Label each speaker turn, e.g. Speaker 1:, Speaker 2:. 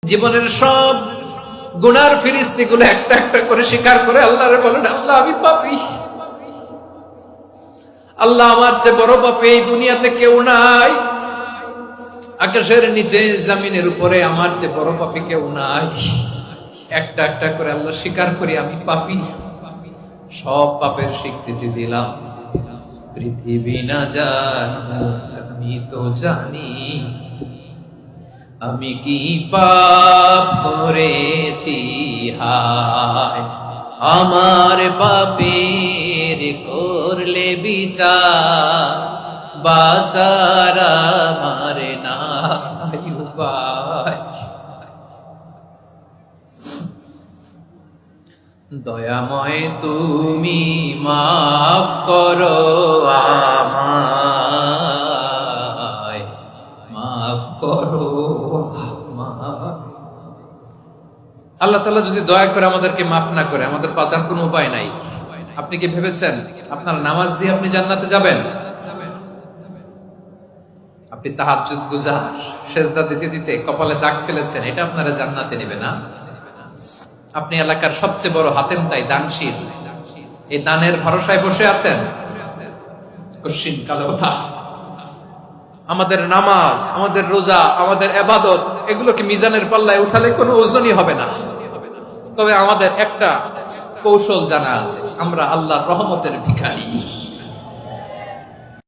Speaker 1: জীবনের সব গুনার ফিরিস্তিগুলো একটা একটা করে স্বীকার করে আল্লাহরে বলেন, আল্লাহ আমি পাপী, আল্লাহ আমার চেয়ে বড় পাপী এই দুনিয়াতে কেউ নাই, আকাশের নিচে জমিনের উপরে আমার চেয়ে বড় পাপী কেউ নাই। একটা একটা করে আল্লাহ স্বীকার করি আমি পাপী, সব পাপের স্বীকৃতি দিলাম। পৃথিবী না জানো আমি তো জানি, আমি কি পাপ করেছি, হায় আমার পাপের করলে বিচার, বাঁচার আমার নাই উপায়। দয়াময় তুমি মাফ করো আমায়, মাফ করো। আল্লাহ তাআলা যদি দয়া করে আমাদেরকে মাফ না করে, আমাদের বাঁচার কোনো উপায় নাই। আপনি কি ভেবেছেন আপনার নামাজ দিয়ে আপনি জান্নাতে যাবেন? আপনি তাহাজ্জুদ গুজার, সেজদা দিতে দিতে কপালে দাগ ফেলেছেন, এটা আপনারা জান্নাতে নেবে না। আপনি এলাকার সবচেয়ে বড় হাতেম তাই দানশীল, এই দানের ভরসায় বসে আছেন, কশিন কালো ওঠা। আমাদের নামাজ, আমাদের রোজা, আমাদের ইবাদত, এগুলোকে মিজানের পাল্লায় উঠালে কোনো ওজনই হবে না। তবে আমাদের একটা কৌশল জানা আছে, আমরা আল্লাহর রহমতের ভিখারি।